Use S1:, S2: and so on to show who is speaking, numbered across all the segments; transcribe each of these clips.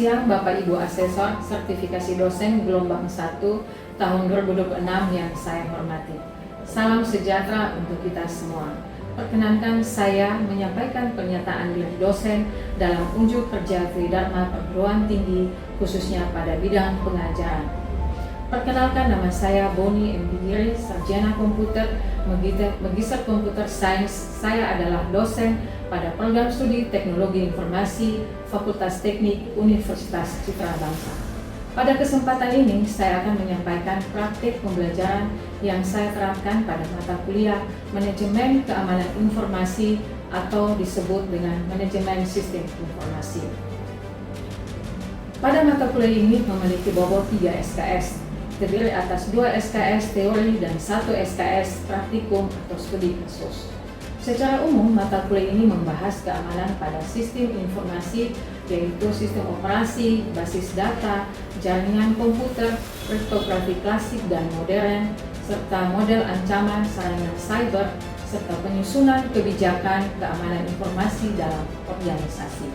S1: siang Bapak Ibu Asesor Sertifikasi Dosen Gelombang 1 tahun 2026 yang saya hormati. Salam sejahtera untuk kita semua. Perkenankan saya menyampaikan pernyataan diri dosen dalam unjuk kerja Tridharma Perguruan Tinggi khususnya pada bidang pengajaran. Perkenalkan, nama saya Boni M. Giri, Sarjana Komputer, Magister Computer Science. Saya adalah dosen pada program studi Teknologi Informasi Fakultas Teknik Universitas Citra Bangsa. Pada kesempatan ini, saya akan menyampaikan praktik pembelajaran yang saya terapkan pada mata kuliah Manajemen Keamanan Informasi atau disebut dengan Manajemen Sistem Informasi. Pada mata kuliah ini memiliki bobot 3 SKS, terdiri atas 2 SKS teori dan 1 SKS praktikum atau studi kasus. Secara umum, mata kuliah ini membahas keamanan pada sistem informasi, yaitu sistem operasi, basis data, jaringan komputer, kriptografi klasik dan modern, serta model ancaman serangan cyber, serta penyusunan kebijakan keamanan informasi dalam organisasi.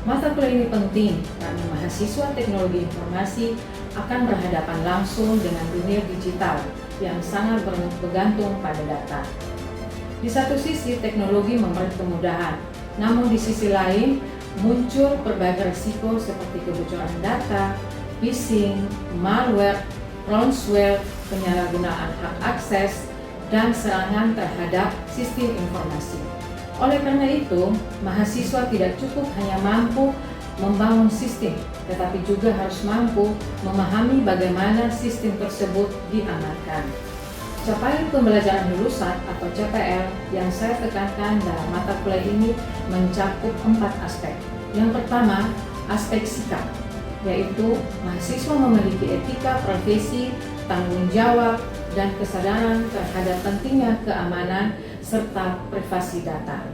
S1: Mata kuliah ini penting karena mahasiswa teknologi informasi akan berhadapan langsung dengan dunia digital yang sangat bergantung pada data. Di satu sisi, teknologi memberi kemudahan, namun di sisi lain muncul berbagai risiko seperti kebocoran data, phishing, malware, ransomware, penyalahgunaan hak akses, dan serangan terhadap sistem informasi. Oleh karena itu, mahasiswa tidak cukup hanya mampu membangun sistem, tetapi juga harus mampu memahami bagaimana sistem tersebut diamankan. Capaian pembelajaran lulusan atau CPL yang saya tekankan dalam mata kuliah ini mencakup 4 aspek. Yang pertama, aspek sikap, yaitu mahasiswa memiliki etika profesi, tanggung jawab, dan kesadaran terhadap pentingnya keamanan serta privasi data.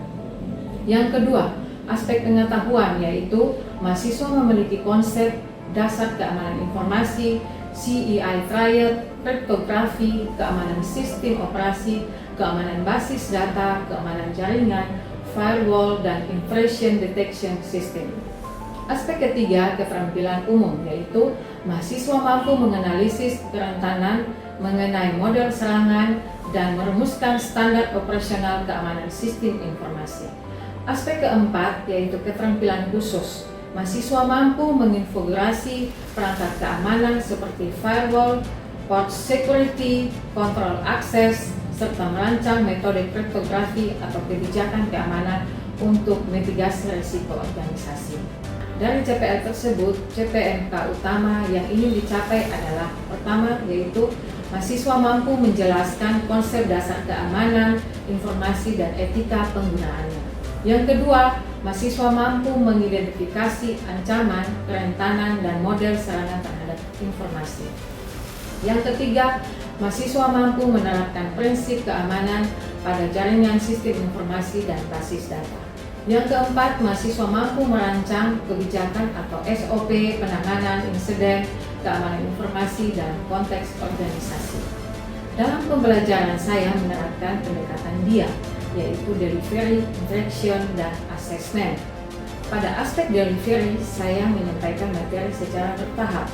S1: Yang kedua, aspek pengetahuan, yaitu mahasiswa memiliki konsep dasar keamanan informasi, CEI triad, kriptografi, keamanan sistem operasi, keamanan basis data, keamanan jaringan, firewall, dan intrusion detection system. Aspek ketiga, keterampilan umum, yaitu mahasiswa mampu menganalisis kerentanan mengenai model serangan dan merumuskan standar operasional keamanan sistem informasi. Aspek keempat, yaitu keterampilan khusus. Mahasiswa mampu menginfograsi perangkat keamanan seperti firewall, port security, kontrol akses, serta merancang metode kriptografi atau kebijakan keamanan untuk mitigasi risiko organisasi. Dari CPL tersebut, CPNK utama yang ingin dicapai adalah pertama, yaitu mahasiswa mampu menjelaskan konsep dasar keamanan, informasi, dan etika penggunaannya. Yang kedua, mahasiswa mampu mengidentifikasi ancaman, kerentanan, dan model serangan terhadap informasi. Yang ketiga, mahasiswa mampu menerapkan prinsip keamanan pada jaringan sistem informasi dan basis data. Yang keempat, mahasiswa mampu merancang kebijakan atau SOP penanganan insiden, keamanan informasi, dan konteks organisasi. Dalam pembelajaran saya menerapkan pendekatan DIA, yaitu delivery, interaction, dan assessment. Pada aspek delivery, saya menyampaikan materi secara bertahap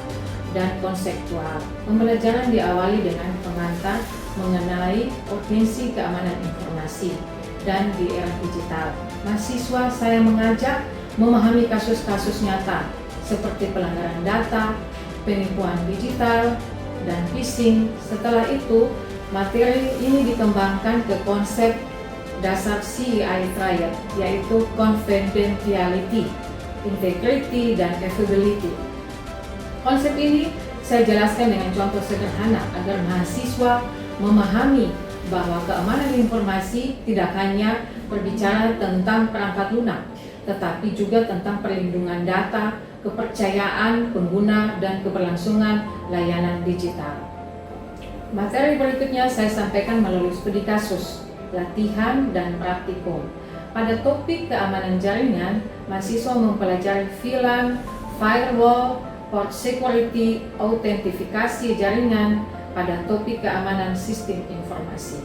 S1: dan konseptual. Pembelajaran diawali dengan pengantar mengenai urgensi keamanan informasi dan di era digital. Mahasiswa saya mengajak memahami kasus-kasus nyata seperti pelanggaran data, penipuan digital, dan phishing. Setelah itu, materi ini dikembangkan ke konsep dasar CEI triad, yaitu confidentiality, integrity, dan availability. Konsep ini saya jelaskan dengan contoh sederhana agar mahasiswa memahami bahwa keamanan informasi tidak hanya berbicara tentang perangkat lunak, tetapi juga tentang perlindungan data, kepercayaan pengguna, dan keberlangsungan layanan digital. Materi berikutnya saya sampaikan melalui studi kasus, latihan, dan praktikum. Pada topik keamanan jaringan, mahasiswa mempelajari VLAN, firewall, port security, autentifikasi jaringan. Pada topik keamanan sistem informasi,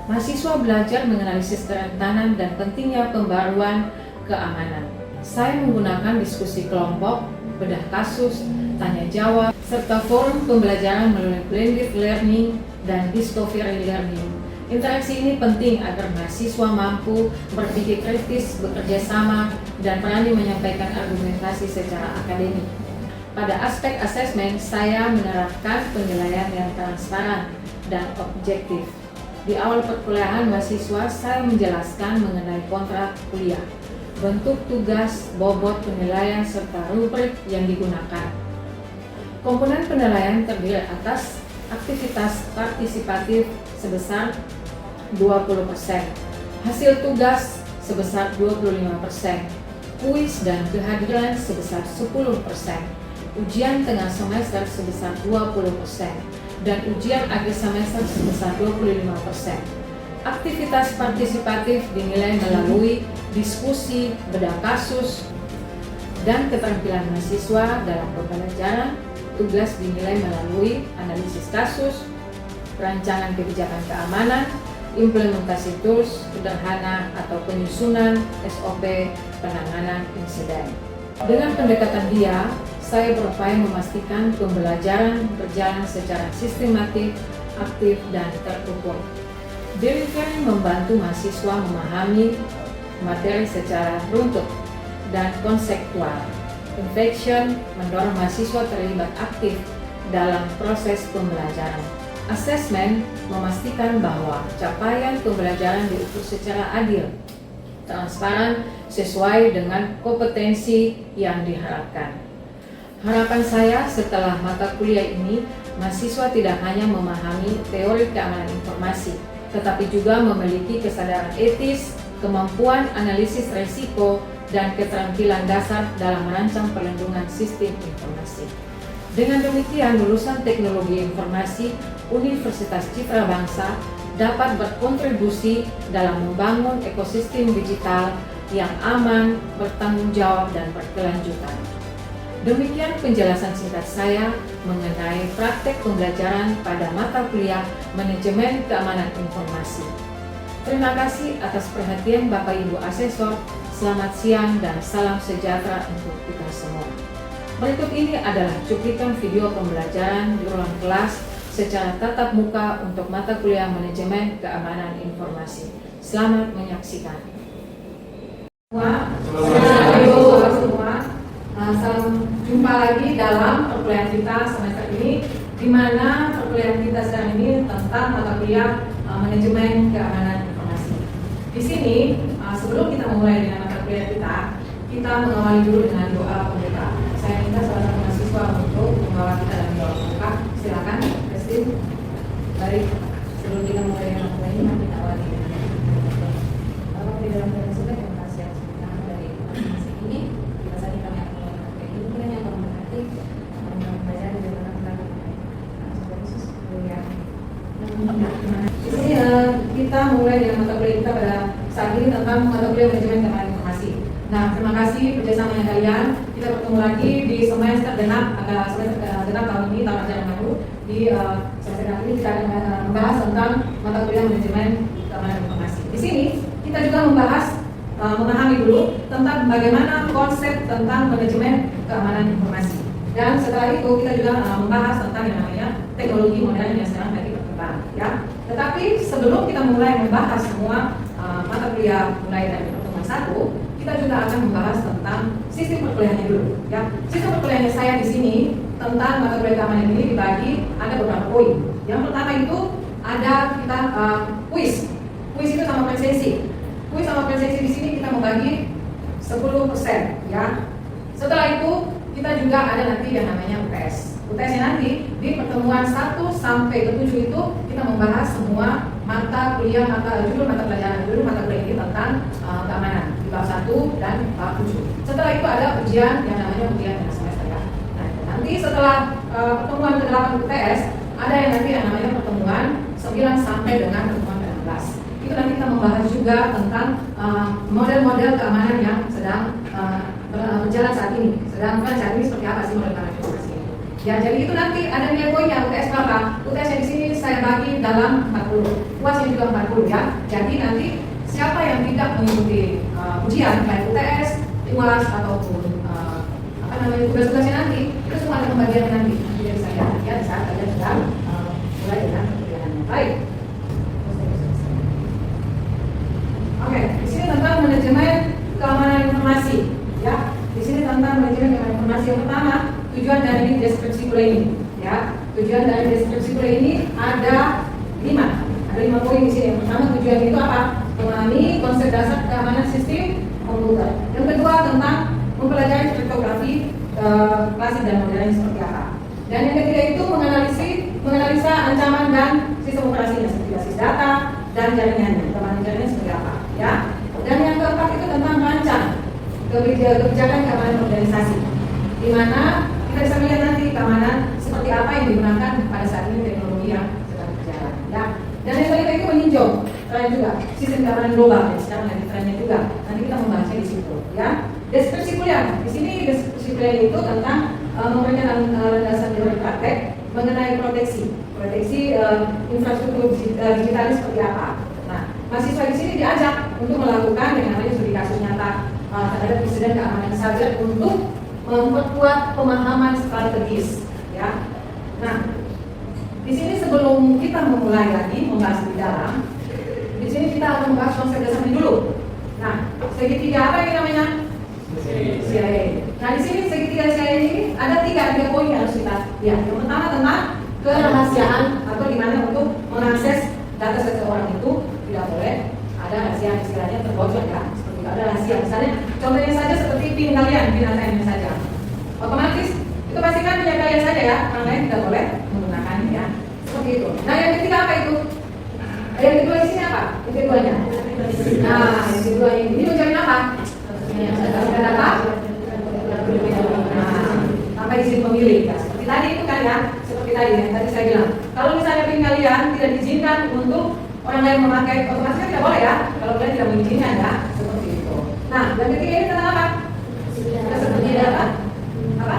S1: mahasiswa belajar menganalisis kerentanan dan pentingnya pembaruan keamanan. Saya menggunakan diskusi kelompok bedah kasus, tanya jawab, serta forum pembelajaran melalui blended learning dan discovery learning. Interaksi ini penting agar mahasiswa mampu berpikir kritis, bekerja sama, dan berani menyampaikan argumentasi secara akademik. Pada aspek asesmen, saya menerapkan penilaian yang transparan dan objektif. Di awal perkuliahan mahasiswa, saya menjelaskan mengenai kontrak kuliah, bentuk tugas, bobot penilaian, serta rubrik yang digunakan. Komponen penilaian terdiri atas aktivitas partisipatif sebesar 20%, hasil tugas sebesar 25%, kuis dan kehadiran sebesar 10%, ujian tengah semester sebesar 20%, dan ujian akhir semester sebesar 25%. Aktivitas partisipatif dinilai melalui diskusi, bedah kasus, dan keterampilan mahasiswa dalam pembelajaran. Tugas dinilai melalui analisis kasus, rancangan kebijakan keamanan, implementasi tools sederhana atau penyusunan SOP penanganan insiden. Dengan pendekatan dia, saya berupaya memastikan pembelajaran berjalan secara sistematik, aktif, dan terukur. Delivery membantu mahasiswa memahami materi secara runtut dan konseptual. Inflection mendorong mahasiswa terlibat aktif dalam proses pembelajaran. Asesmen memastikan bahwa capaian pembelajaran diukur secara adil, transparan, sesuai dengan kompetensi yang diharapkan. Harapan saya setelah mata kuliah ini, mahasiswa tidak hanya memahami teori keamanan informasi, tetapi juga memiliki kesadaran etis, kemampuan analisis risiko, dan keterampilan dasar dalam merancang perlindungan sistem informasi. Dengan demikian, lulusan teknologi informasi Universitas Citra Bangsa dapat berkontribusi dalam membangun ekosistem digital yang aman, bertanggung jawab, dan berkelanjutan. Demikian penjelasan singkat saya mengenai praktek pembelajaran pada mata kuliah Manajemen Keamanan Informasi. Terima kasih atas perhatian Bapak Ibu Asesor. Selamat siang dan salam sejahtera untuk kita semua. Berikut ini adalah cuplikan video pembelajaran di ruang kelas secara tatap muka untuk mata kuliah Manajemen Keamanan Informasi. Selamat menyaksikan. Salam jumpa lagi dalam perkuliahan kita semester ini, di mana perkuliahan kita sekarang ini tentang mata kuliah Manajemen Keamanan Informasi. Di sini, sebelum kita memulai dengan mata kuliah kita mengawali dulu dengan doa pembuka. Saya minta salah satu mahasiswa untuk membawa kita dalam doa pembuka. Silakan, Christine. Baik, sebelum kita mulai dengan mata kuliah ini, kita awali dengan Bapak di dalam dan sudah terima kasih atas pertanyaan dari masing-masing ini. Kita saja kami akan mulai dengan ini. Mungkin yang berhati membaca di dalam sebuah khusus kuliah. Di sini kita mulai dengan mata kuliah kita pada saat ini tentang mata kuliah Manajemen Keamanan Informasi. Nah, terima kasih kerjasamanya kalian. Kita bertemu lagi di semester genap tahun ini, tahun ajaran baru. Di semester genap ini kita akan membahas tentang mata kuliah Manajemen Keamanan Informasi. Di sini kita juga membahas memahami dulu tentang bagaimana konsep tentang manajemen keamanan informasi. Dan setelah itu kita juga membahas tentang yang namanya teknologi modern yang sekarang lagi berkembang. Ya. Tetapi sebelum kita mulai membahas semua mata kuliah mulai dari pertemuan 1, kita juga akan membahas tentang sistem perkuliahannya dulu. Ya. Sistem perkuliahannya saya di sini tentang mata kuliah keamanan ini dibagi ada beberapa poin. Yang pertama itu ada kita kuis. Kuis itu sama presensi. Kuis sama presensi di sini kita membagi 10%. Ya. Setelah itu kita juga ada nanti yang namanya UTS. UTS-nya nanti di pertemuan 1 sampai ke 7 itu kita membahas semua mata kuliah, judul mata pelajaran, judul mata kuliah ini tentang keamanan di bab 1 dan bab 7. Setelah itu ada ujian yang namanya ujian tengah semester ya. Nah, nanti setelah pertemuan ke-8 UTS ada yang nanti yang namanya pertemuan 9 sampai dengan pertemuan ke-16. Itu nanti kita membahas juga tentang model-model keamanan yang sedang berjalan saat ini. Sedang saat ini seperti apa sih model keamanan informasi itu? Ya, jadi itu nanti ada nilai poinnya UTS berapa? UTS yang di sini saya bagi dalam 40, UASnya juga 40 ya. Jadi nanti siapa yang tidak mengikuti ujian baik UTS, UAS ataupun
S2: namanya tugas-tugasnya nanti, itu semua ada pembagian nanti dari saya ya saat kalian sedang mulai dengan pekerjaan yang baik. Oke, di sini tentang manajemen keamanan informasi ya. Di sini tentang manajemen keamanan informasi yang pertama, tujuan dari deskripsi kuliah ini ya. Tujuan dari deskripsi kuliah ini ada 5 poin di sini. Yang pertama, tujuan itu apa? Memahami konsep dasar keamanan sistem komputer. Yang kedua, tentang mempelajari kriptografi klasik dan modern seperti apa. Dan yang ketiga itu menganalisa ancaman dan sistem operasinya seperti basis data dan jaringannya, keamanan jaringan seperti apa ya. Dan yang keempat itu tentang merancang kebijakan keamanan organisasi, di mana kita bisa melihat nanti keamanan seperti apa yang digunakan pada saat ini teknologi yang sedang berjalan ya. Dan yang kelima itu meninjau tren juga sistem keamanan global yang sekarang lagi trennya juga. Nanti kita membahasnya di situ ya. Deskripsi kuliah di sini, deskripsi kuliah itu tentang memberikan landasan teori praktek mengenai proteksi infrastruktur digital seperti apa. Nah, mahasiswa di sini diajak untuk melakukan yang namanya studi kasus nyata terhadap insiden keamanan cyber untuk memperkuat pemahaman strategis ya. Nah, di sini sebelum kita memulai lagi membahas lebih dalam, di sini kita akan membahas konsep dasarnya dulu. Nah, segitiga apa ini namanya? CIA. Nah, di sini segitiga CIA ini ada tiga poin yang harus kita lihat. Yang pertama tentang kerahasiaan atau dimana untuk mengakses data seseorang itu tidak boleh ada rahasia istilahnya terbocor ya. Seperti ada rahasia misalnya, contohnya saja seperti PIN kalian, PIN ATM saja. Otomatis itu pastikan punya kalian saja ya, orang lain tidak boleh menggunakannya ya. Seperti itu. Nah, yang ketiga apa itu? Yang kedua di sini apa? Yang keduanya. Nah, yang kedua ini menjamin apa? Data sampai izin pemilik ya. Seperti tadi itu kan ya, seperti tadi yang tadi saya bilang. Kalau misalnya PIN kalian tidak diizinkan untuk orang lain memakai, otomatis kan tidak boleh ya. Kalau kalian tidak mengizinkan ya, seperti itu. Nah, yang ketiga ini tentang apa? Seperti data apa?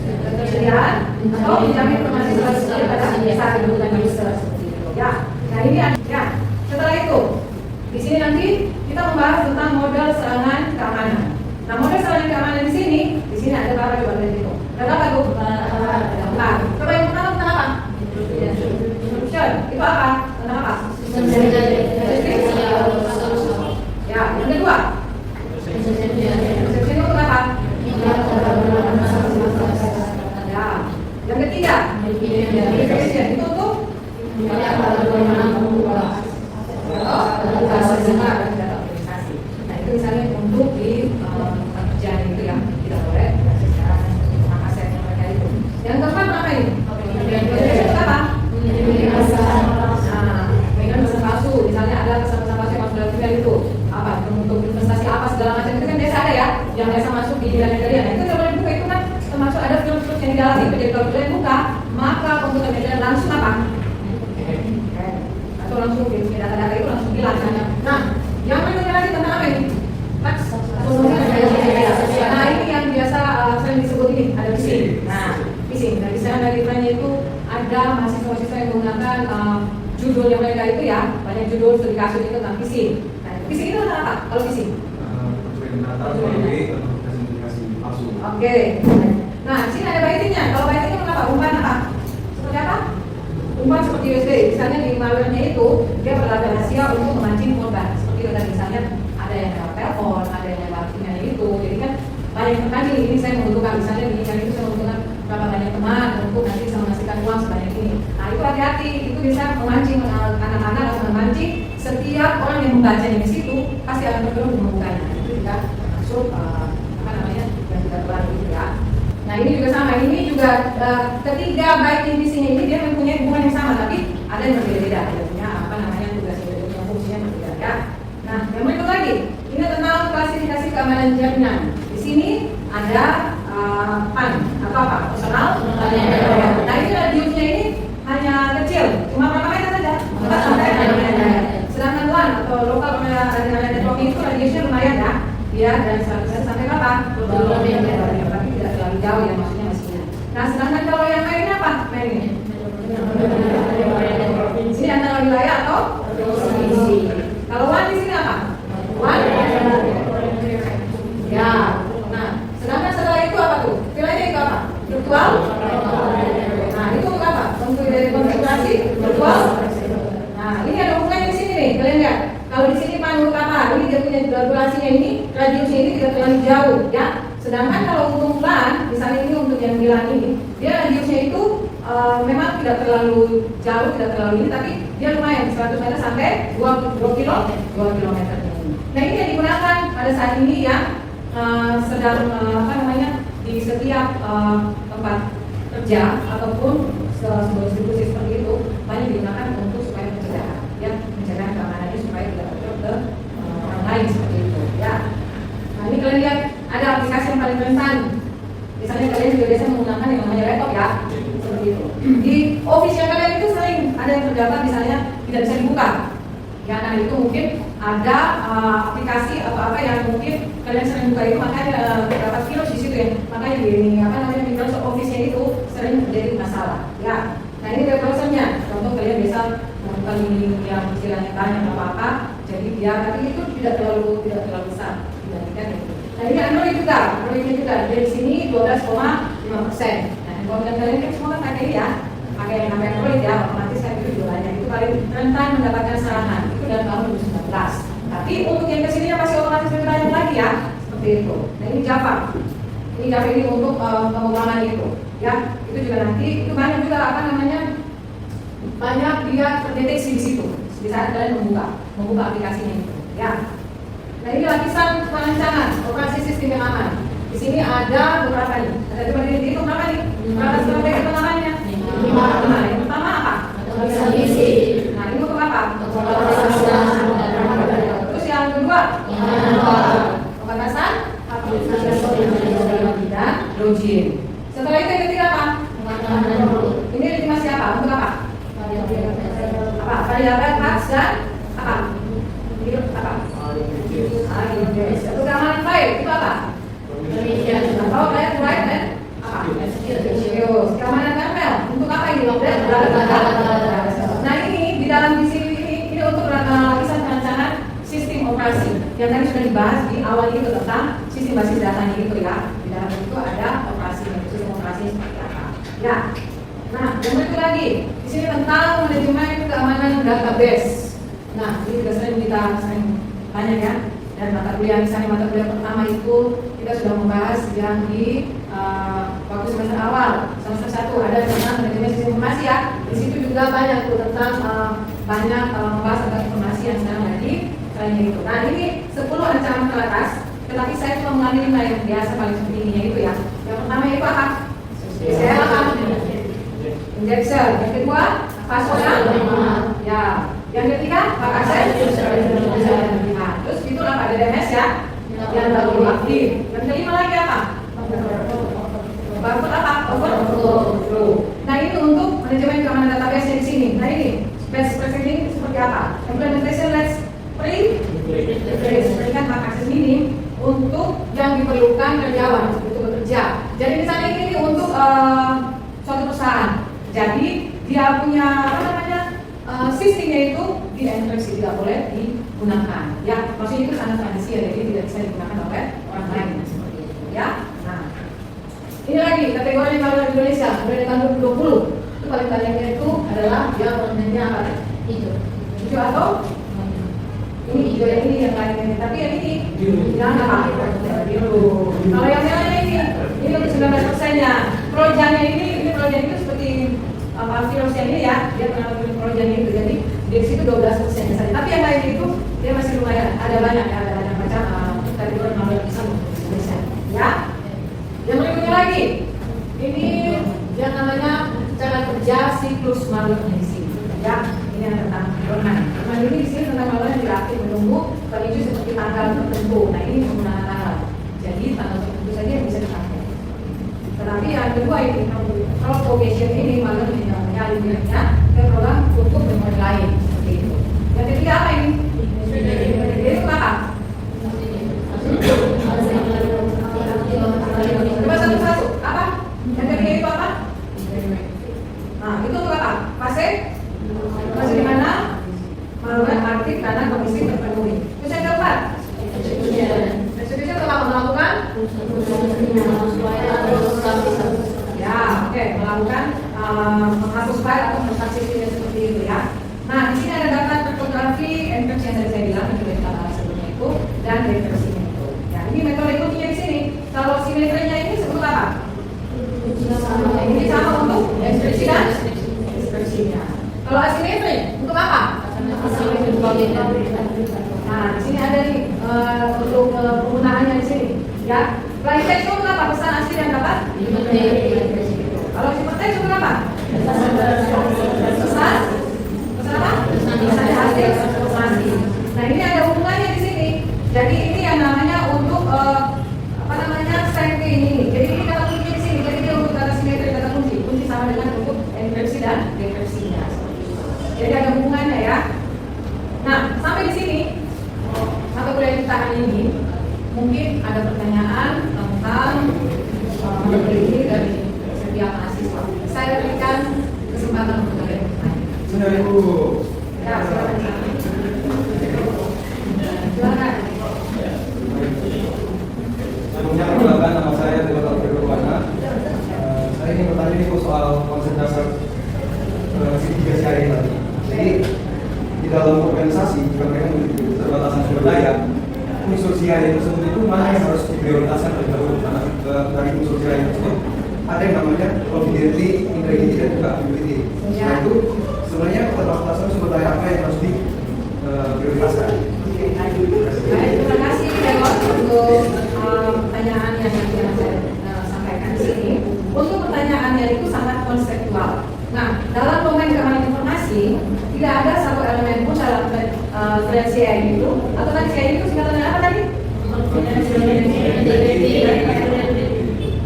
S2: Ketersediaan atau menjamin informasi sesuai pada saat kebutuhan user seperti itu. Ya. Nah, ini ya. Setelah itu, di sini nanti kita membahas tentang model serangan keamanan. Nah, model serangan keamanan di sini ada berapa coba lihat itu? Ada apa tuh? Ada 4. Coba yang pertama tentang apa? Encryption. Itu apa? Tentang apa? Ya, yang kedua. Encryption itu apa? Ya. Yang ketiga. Encryption itu tuh nah, itu misalnya untuk di pekerjaan itu ya tidak boleh tentang asetnya mereka itu. Yang keempat apa ini? Itu apa? Dengan pesan palsu, misalnya ada pesan palsu yang masuk dalam email itu apa? Untuk investasi apa segala macam itu kan biasa ada ya, yang biasa masuk di email kalian. Nah, itu tidak boleh buka, itu kan termasuk ada filter yang di dalam itu. Jadi kalau kalian buka, maka komputer kalian langsung apa? Atau langsung data-data itu langsung hilang. Nah, yang menurut lagi tentang apa ini? Nah, ini yang biasa sering disebut ini, ada phishing. Nah, phishing. Nah, di sana dari trennya itu ada mahasiswa-mahasiswa yang menggunakan judulnya mereka itu ya, banyak judul studi kasus itu tentang phishing. Nah, phishing itu tentang apa? Kalau phishing? Oke. Nah, di sini ada baitingnya. Kalau baiting itu apa? Umpan apa? Seperti apa? Umpan seperti USB. Misalnya di malware-nya itu dia berlagak rahasia untuk memancing korban. Seperti itu tadi misalnya ada yang lewat telepon, ada yang lewat email itu. Jadi kan banyak yang terkaji. Ini saya membutuhkan misalnya di email itu saya membutuhkan berapa banyak teman untuk nanti bisa menghasilkan uang sebanyak ini. Nah, itu hati-hati. Itu bisa memancing anak-anak atau memancing setiap orang yang membacanya di situ pasti akan tergerak untuk membukanya. Itu juga masuk apa namanya yang tidak terlalu gitu ya. Nah, ini juga sama. Ini juga ketiga baiting di sini ini dia mempunyai hubungan yang sama tapi ada yang berbeda-beda. Dia punya apa namanya tugasnya, punya fungsinya berbeda ya. Nah, yang berikut lagi ini tentang klasifikasi keamanan jaminan. Di sini ada PAN atau apa? Personal. Nah, ini radiusnya ini hanya kecil, cuma berapa meter saja? 4 sampai 5 meter. Sedangkan LAN atau local area networking itu radiusnya lumayan ya. Dia dari 100 sampai berapa? 20 meter. Tapi tidak terlalu jauh ya maksudnya mesinnya. Nah, sedangkan kalau yang lainnya apa? Ini. Ini antara wilayah atau provinsi. Kalau WAN di sini apa? WAN. Ya. Nah, sedangkan setelah itu apa tuh? radiusnya ini tidak terlalu jauh ya. Sedangkan kalau untuk LAN, misalnya ini untuk yang di LAN ini, dia radiusnya itu memang tidak terlalu jauh, tidak terlalu ini, tapi dia lumayan 100 meter sampai 2 kilometer. Nah ini yang digunakan pada saat ini yang sedang di setiap tempat kerja ataupun sebuah distribusi seperti itu banyak digunakan untuk supaya pencegahan, ya pencegahan keamanannya supaya tidak bocor ke orang lain seperti itu, ya. Nah ini kalian lihat ada aplikasi yang paling rentan. Misalnya kalian juga biasa menggunakan yang namanya laptop ya, seperti itu. Di office yang kalian itu sering ada yang terdapat misalnya tidak bisa dibuka. Ya, nah itu mungkin ada aplikasi atau apa yang mungkin kalian sering buka itu, makanya beberapa virus di situ ya. Makanya di Microsoft Office-nya itu sering terjadi masalah. Ya, nah ini web browser-nya. Contoh kalian bisa menemukan link yang istilahnya banyak apa-apa. Jadi dia, tapi itu tidak terlalu besar dibandingkan itu. Nah ini Android juga. Dari sini 12,5%. Nah, kalau kalian kan semua kan pakai ya, pakai yang namanya Android ya, otomatis kan itu juga banyak. Itu paling rentan mendapatkan serangan. Itu dalam tahun 2019. Tapi untuk yang kesini pasti otomatis lebih banyak lagi ya, seperti itu. Nah ini Java. Ini Java ini untuk pengembangan itu. Ya, itu juga nanti itu banyak juga banyak dia terdeteksi di situ. Di saat kalian membuka aplikasinya itu. Ya. Nah ini lapisan perancangan operasi sistem yang aman. Di sini ada beberapa nih. Ada coba dihitung berapa nih? Berapa strategi penanganannya? 5. Yang pertama apa?
S3: Misi.
S2: Nah ini untuk apa? Terus yang kedua? Pembatasan? Dan login. Setelah itu yang ketiga apa? Ini legitimasi apa? Untuk apa? Variabel class dan apa? Untuk keamanan file itu apa? Atau kalian write dan apa? Keamanan kernel untuk apa ini? Nah ini di dalam di sini ini untuk lapisan perancangan sistem operasi yang tadi sudah dibahas di awal itu tentang sistem basis datanya itu ya. Di dalam itu ada operasi sistem operasi seperti apa? Ya. Nah, yang berikut lagi di sini tentang manajemen keamanan database. Nah, ini juga sering banyak ya. Dan mata kuliah misalnya mata kuliah pertama itu kita sudah membahas yang di waktu semester awal, semester 1 ada tentang manajemen sistem informasi ya. Di situ juga banyak tuh tentang banyak membahas tentang informasi yang sekarang lagi selainnya itu. Nah, ini 10 ancaman ke atas, tetapi saya cuma mengambil 5 yang biasa paling pentingnya itu ya. Yang pertama itu apa? Injection. Yang kedua, password. Ya. Yang ketiga, hak akses. Nah, terus itulah Pak DNS ya, yang baru aktif. Yang kelima lagi apa? Barcode apa? Overflow. Nah ini untuk manajemen keamanan database di sini. Nah ini best practice ini seperti apa? Implementation let's berikan hak akses ini untuk yang diperlukan karyawan untuk bekerja. Jadi misalnya ini untuk suatu perusahaan. Jadi dia punya sistemnya itu dienkripsi, tidak boleh digunakan. Ya, maksudnya itu sangat rahasia, jadi tidak bisa digunakan oleh orang lain seperti itu. Ya, nah ini lagi kategori yang kalau di Indonesia mulai tahun 2020 itu paling banyaknya itu adalah dia warnanya apa? Hijau atau ini hijau yang ini yang lainnya, tapi yang ini yang apa? Biru. Kalau yang merahnya ini untuk 19%-nya. Trojannya ini trojan itu seperti virus yang ini ya, dia mengalami trojan itu, jadi di situ 12% misalnya. Tapi yang lain itu dia masih lumayan, ada banyak macam kategori malware bisa Indonesia. Ya. Yang berikutnya lagi, ini yang namanya cara kerja siklus malware di sini. Ya, ini yang tentang domain. Domain ini di sini tentang malware yang tidak aktif menunggu terhijau seperti tanggal tertentu. Nah ini menggunakan tanggal. Jadi tanggal tertentu saja yang bisa dipakai. Tetapi yang kedua ini propagation ini malah menyalurkannya ke program untuk memori lain seperti itu. Yang ketiga apa ini? Itu apa? Coba satu-satu. Apa? Yang ketiga itu apa? Nah itu untuk apa? Fase di mana malware aktif karena kondisi terpenuhi. Terus yang keempat? Execution telah melakukan ya, oke, melakukan menghapus file atau merusak sistemnya seperti itu ya. Nah, di sini ada data cryptography, encryption yang tadi saya bilang, yang sudah kita bahas sebelumnya itu, dan decryption itu. Ya, ini metode kuncinya di sini. Kalau simetrinya ini sebut apa? Ini sama untuk ekspresi dan ekspresinya. Kalau asimetri untuk apa? Nah, di sini ada nih untuk penggunaannya di sini. Ya, plain text itu untuk apa? Pesan asli yang dapat? Kalau hypertext itu apa? Pesan apa? Pesan asli. Nah, ini ada hubungannya di sini. Jadi ini yang namanya untuk apa namanya strength ini. Jadi ini kata kunci di sini. Jadi dia untuk kata simetri, kata kunci. Kunci sama dengan untuk enkripsi dan dekripsinya. Jadi ada hubungannya ya. Nah, sampai di sini mata kuliah kita hari ini mungkin ada pertanyaan tentang materi ini dari setiap mahasiswa. Saya berikan kesempatan untuk kalian bertanya.
S3: Benar Ibu.
S2: Ya, silakan. Silakan.
S3: Perkenalkan, nama saya Dewa Taufik Rubana. Saya ingin bertanya nih Bu soal konsep dasar segitiga siaran tadi. Jadi di dalam organisasi jika mereka memiliki keterbatasan sumber daya, unsur siaran tersebut itu mana yang harus diprioritaskan terlebih dahulu? Karena dari unsur siaran tersebut ada yang namanya probability, integrity, dan juga ability. Nah itu sebenarnya keterbatasan sumber daya apa yang harus diprioritaskan?
S2: Baik, terima kasih Dewa untuk pertanyaan yang saya sampaikan di sini. Untuk pertanyaannya itu sangat konseptual. Nah, dalam domain keamanan informasi tidak ada satu elemen pun dalam CI itu, atau kan CI itu singkatannya apa tadi?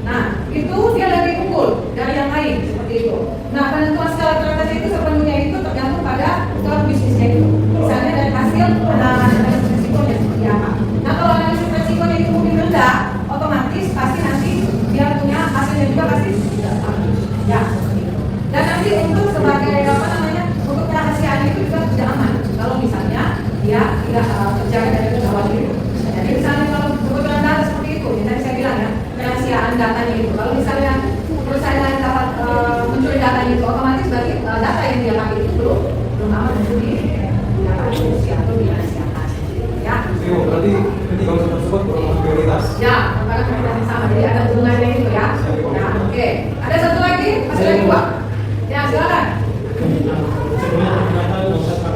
S2: Nah, itu dia lebih unggul dari yang lain seperti itu. Nah, penentuan skala prioritas itu sepenuhnya itu tergantung pada core bisnisnya itu. Misalnya dari hasil analisis resikonya seperti apa. Nah, kalau analisis resikonya itu mungkin rendah, otomatis pasti nanti dia punya hasilnya juga pasti ya. Dan nanti untuk sebagai apa namanya untuk kerahasiaan itu juga tidak aman. Kalau misalnya dia tidak terjaga dari awal itu. Jadi misalnya kalau kebetulan data seperti itu, yang tadi saya bilang ya, kerahasiaan datanya itu. Kalau misalnya perusahaan lain dapat mencuri datanya itu, otomatis berarti data yang dia pakai itu belum aman untuk dirahasiakan atau dirahasiakan. Ya.
S3: Berarti ketiga unsur tersebut merupakan prioritas.
S2: Ya, merupakan prioritas yang sama. Jadi ada hubungannya itu ya. Ya, oke. Ada satu lagi, masih ada dua. Ya, silakan.
S4: Sebelumnya perkenalkan Ustaz Pak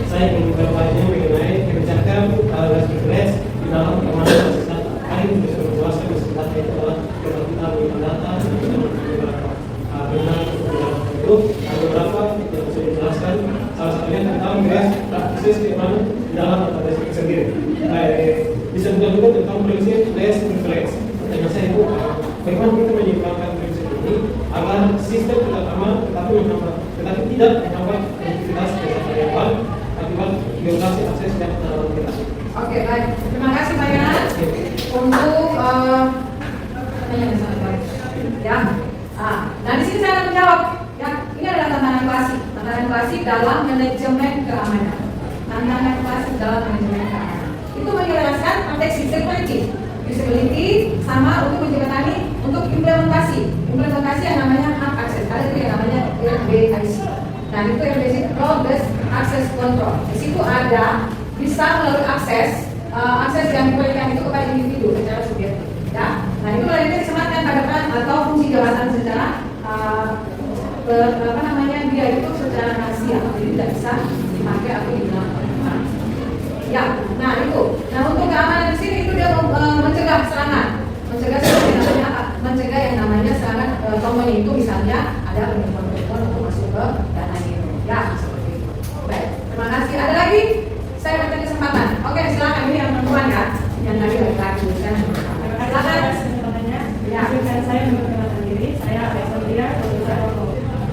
S4: saya ingin bertanya mengenai kebijakan restricted di dalam keamanan sistem. Kami bisa menjelaskan sebentar itu adalah kita menggunakan data dengan itu ada beberapa yang bisa dijelaskan. Salah satunya tentang praktis keamanan di dalam database itu sendiri. Bisa juga tentang prinsip less influence. Pertanyaan saya itu bagaimana kita menyimpulkan prinsip ini agar sistem tetap aman tetapi tidak menambah aktivitas kesehatan akibat violasi akses dan keterangan kita.
S2: Oke, baik. Terima kasih banyak untuk pertanyaan yang sangat baik. Ya. Nah, di sini saya akan menjawab. Ya, ini adalah tantangan klasik. Tantangan klasik dalam manajemen keamanan. Tantangan klasik dalam manajemen keamanan. Itu menjelaskan konteks visibility. Visibility sama untuk menjembatani untuk implementasi. Implementasi yang namanya hak akses. Ada itu yang namanya RBAC. Nah, itu yang basic role based access control. Di situ ada bisa melalui akses yang diberikan itu kepada individu secara subjektif. Ya. Nah, itu nanti disematkan pada peran atau fungsi jabatan secara apa namanya dia itu secara rahasia, jadi tidak bisa dipakai atau digunakan. Ya, nah itu. Nah, untuk keamanan di sini itu dia mencegah serangan. Mencegah seperti namanya apa? Mencegah yang namanya serangan contohnya itu misalnya ada penipuan untuk masuk ke data itu. Ya, seperti itu. Baik, terima kasih. Ada lagi? Saya berikan kesempatan. Oke, silakan ini yang perempuan ya. Yang tadi laki-laki. Silakan. Ya,
S5: saya memperkenalkan diri. Saya Alexandria.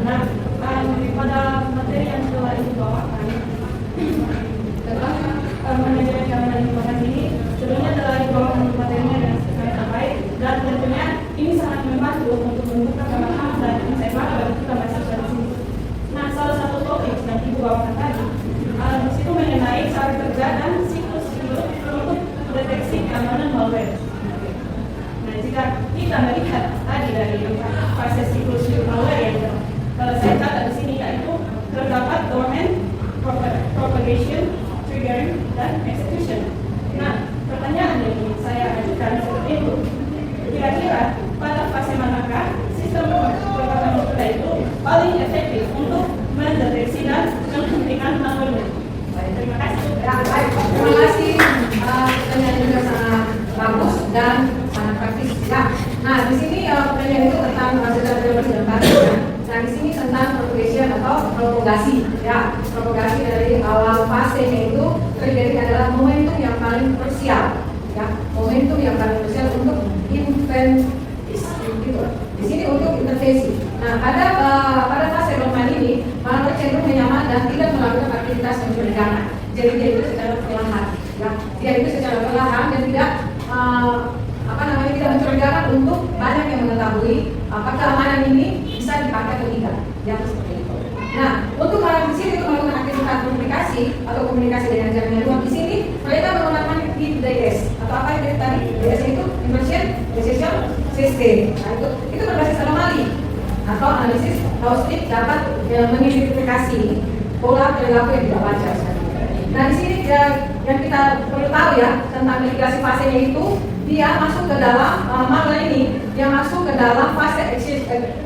S5: Nah, pada materi yang telah dibawakan tentang manajemen keamanan informasi ini sebelumnya telah dibawakan materinya dengan sangat baik dan tentunya ini sangat membantu untuk membuka pemahaman dan insight bagi kita mahasiswa di sini. Nah, salah satu topik yang ibu bawakan tadi itu mengenai cara kerja dan siklus untuk deteksi keamanan malware. Nah, jika kita melihat tadi dari fase siklus malware yang saya catat di sini yaitu terdapat dormant, propagation, triggering, dan execution. Nah, pertanyaannya ini
S2: propagasi, ya. Propagasi dari awal fasenya itu terjadi adalah momentum yang paling krusial, ya. Momentum yang paling krusial untuk inventis, gitu. Di sini untuk intervensi. Nah, pada fase dorman ini malah cenderung menyaman dan tidak melakukan aktivitas mencurigakan. Jadi dia itu secara perlahan, ya. Dia itu secara perlahan dan tidak tidak mencurigakan untuk banyak yang mengetahui apakah keamanan ini bisa dipakai atau tidak, ya seperti itu. Nah, untuk di sini untuk melakukan aktivitas komunikasi atau komunikasi dengan jaringan luar di sini mereka menggunakan IDS atau apa yang tadi IDS itu Information Decision System. Nah, itu berbasis anomali atau analisis heuristik dapat mengidentifikasi pola perilaku yang tidak wajar. Nah, di sini yang kita perlu tahu ya tentang mitigasi fasenya itu dia masuk ke dalam mana ini yang masuk ke dalam fase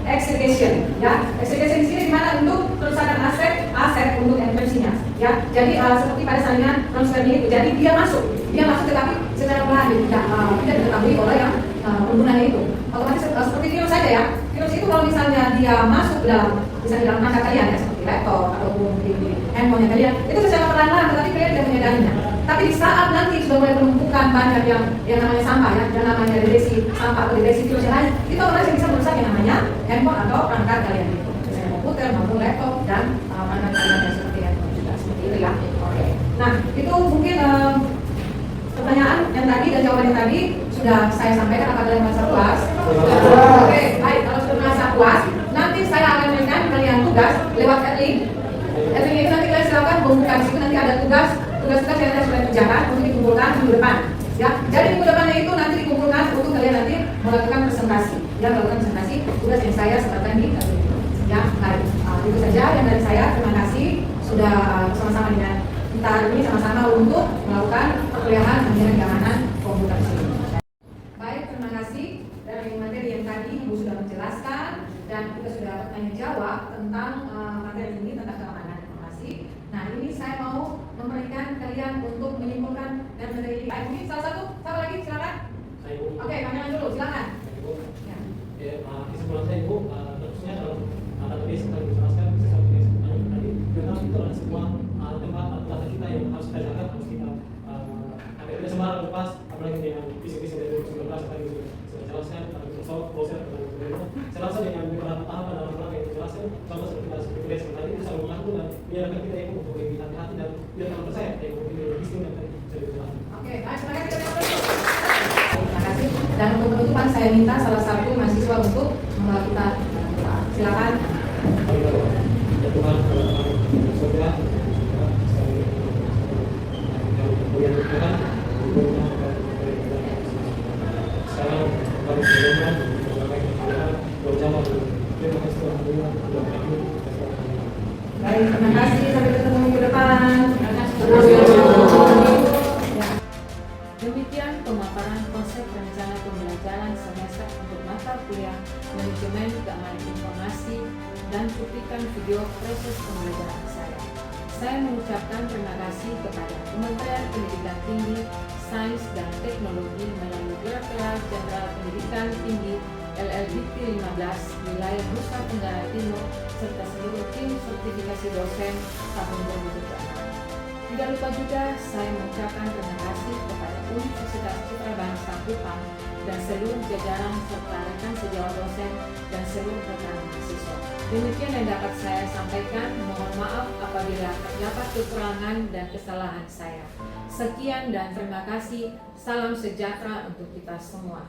S2: execution, ya. Execution di sini dimana untuk kerusakan aset untuk intervensinya, ya. Jadi seperti pada salinan transfer ini, jadi dia masuk tetapi secara perlahan tidak diketahui oleh yang penggunanya itu. Otomatis seperti virus saja ya. Virus itu kalau misalnya dia masuk dalam dalam angka kalian ya seperti laptop ataupun di handphone kalian itu secara perlahan tetapi kalian tidak menyadarinya. Tapi di saat nanti sudah mulai penumpukan banyak yang namanya sampah ya, yang namanya deteksi sampah atau deteksi virus yang lain, itu otomatis bisa merusak yang namanya handphone atau perangkat kalian itu, misalnya komputer maupun laptop dan perangkat kalian yang seperti handphone juga seperti itu ya. Oke. Nah itu mungkin pertanyaan yang tadi dan jawaban yang tadi sudah saya sampaikan. Apakah kalian merasa puas? Oke, baik. Kalau sudah merasa puas, nanti saya akan memberikan kalian tugas lewat link. Link itu nanti kalian silakan buka di situ, nanti ada tugas yang saya sudah kerjakan untuk dikumpulkan minggu depan. Ya, jadi minggu depannya itu nanti dikumpulkan untuk kalian nanti melakukan presentasi. Ya, melakukan presentasi tugas yang saya sebutkan di ya, baik. Itu saja yang dari saya. Terima kasih sudah bersama-sama dengan kita ini sama-sama untuk melakukan perkuliahan mengenai keamanan komputer ini. Baik, terima kasih dari materi yang tadi Ibu sudah menjelaskan dan kita sudah bertanya jawab tentang materi ini tentang keamanan informasi. Nah, ini saya mau memberikan kalian untuk menyimpulkan dan materi ini. Baik, mungkin salah satu, siapa lagi? Silakan. Oke, panjangan dulu, silakan.
S4: Ya, kesimpulan saya Ibu, terusnya dalam tadi setelah dijelaskan bisa sampai tadi, memang itu adalah semua tempat atau data kita yang harus kita jaga, harus kita agar tidak sembarang lepas, apalagi dengan visi-visi dari 2019 tadi sudah jelaskan tentang Microsoft, proses dan sebagainya. Saya rasa dengan beberapa tahapan dalam rangka yang dijelaskan, contoh seperti kita seperti tadi itu selalu mengatur dan menyarankan kita yang untuk lebih hati-hati dan tidak terlalu percaya yang mungkin logistik yang tadi sudah dijelaskan.
S2: Oke, baik, terima kasih. Terima kasih. Dan untuk penutupan saya minta salah satu mahasiswa untuk membawa kita silakan.
S4: Ya Tuhan, saudara, kemudian Tuhan, sekarang kami berdoa bersama terima kasih Tuhan.
S2: Baik, terima kasih. Sampai ketemu minggu depan.
S1: Demikian pemaparan konsep rencana pembelajaran semester untuk mata kuliah manajemen keamanan informasi dan cuplikan video proses pembelajaran saya. Saya mengucapkan terima kasih kepada Kementerian Pendidikan Tinggi, Sains dan Teknologi melalui Direktorat Jenderal Pendidikan Tinggi LLDP 15 wilayah Nusa Tenggara Timur serta seluruh tim sertifikasi dosen tahun 2016. Tidak lupa juga saya mengucapkan terima kasih kepada Universitas Citra Bangsa Kupang dan seluruh jajaran serta rekan sejawat dosen dan seluruh rekan mahasiswa. Demikian yang dapat saya sampaikan. Mohon maaf apabila terdapat kekurangan dan kesalahan saya. Sekian dan terima kasih. Salam sejahtera untuk kita semua.